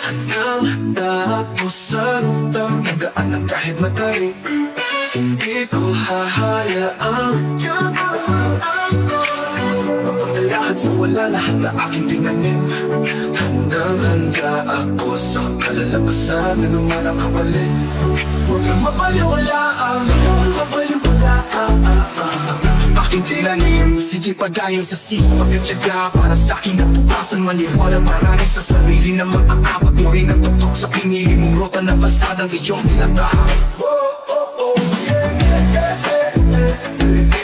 Handa ako sa rutang nagaan ng kahit matarik. Hindi ko hahayaan mapagdalahan sa wala lahat na aking tinanim. Handang-handa ako sa kalalabasan na naman ang kapalit. Huwag kang mapaliwalaan, mapaliwalaan aking tinanim. Sige pagayang sa sipag at tiyaga para sa aking natuklasan. Maniwala marami sa sarili na maaabot mo rin ang tuktok sa pinili mong ruta ng kalsadang iyong tinatahak.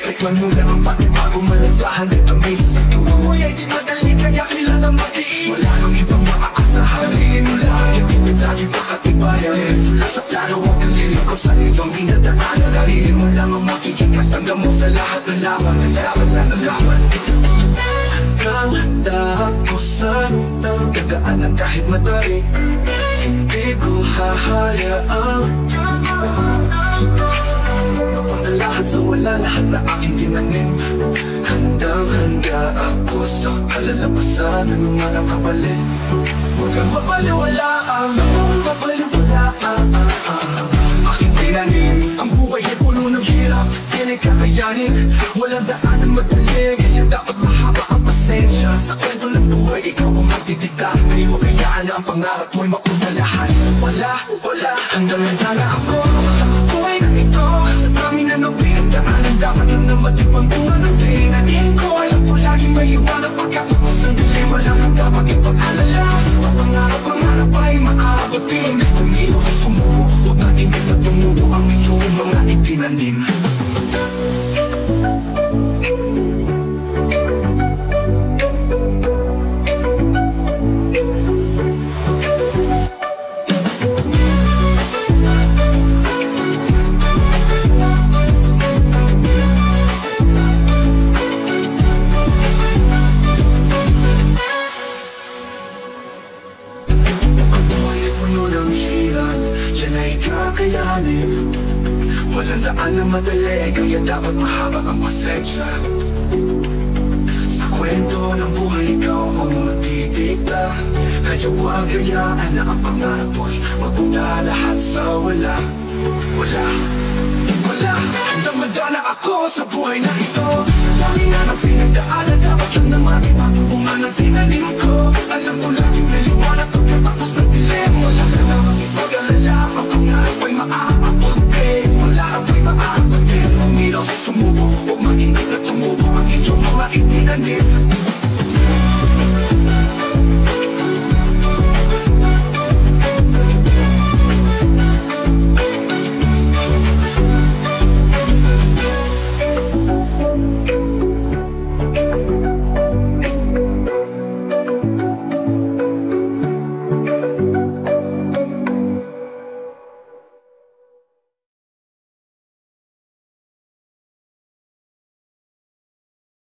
Tikman mo lang ang pati-bagong malasahan at tamis. Tuloy ay di madali kaya kailangan matiis. Wala kang ibang maaasahan, sabihin mo lang yung ibig lagi makatibayan. Tula sa plano huwag kang liliko sa itong dinadaan. Sarili mo lang ang makikikas hanggang mo sa lahat ng laban. Hanggang handa ako sa rutang gagaan ng kahit matarik. Hindi ko hahayaan mapagdalahan sa wala lahat na aking tinanim. Handang-handa ako sa kalalabasan na naman ang kapalit. Huwag kang mapaliwalaan, mapaliwalaan aking tinanim. Ang buhay ay puno ng hirap, yan ay kakayanin. Walang daan ng madali, kaya dapat mahaba ang pasensya. Sa kwento ng buhay, ikaw ang magdidikta. Di mo kayaan na ang pangarap mo'y mapunta lahat sa wala. Handang-handa na ako sa buhay na ito. Sa dami na ng pinagdaanan, dapat lang na matikmang bunga ng tinanim ko. Alam ko laging may iwanan pagkatapos ng dilim. Wala kang dapat ipag-alala. Ang pangarap ay maabot din. Tumiho sa sumuko, huwag natin ipagtumubo ang iyong mga itinanim. Walang daan na madali, kaya dapat mahaba ang pasensya. Sa kwento ng buhay, ikaw ang matidikta. Kaya huwag gayaan na ang pangarap mo'y mapunta lahat sa wala. Handang-handa na ako sa buhay na ito. Sa dami na ng pinagdaanan, dapat lang na matibang bunga ng tinanim ko. Alam ko laging may liwanag.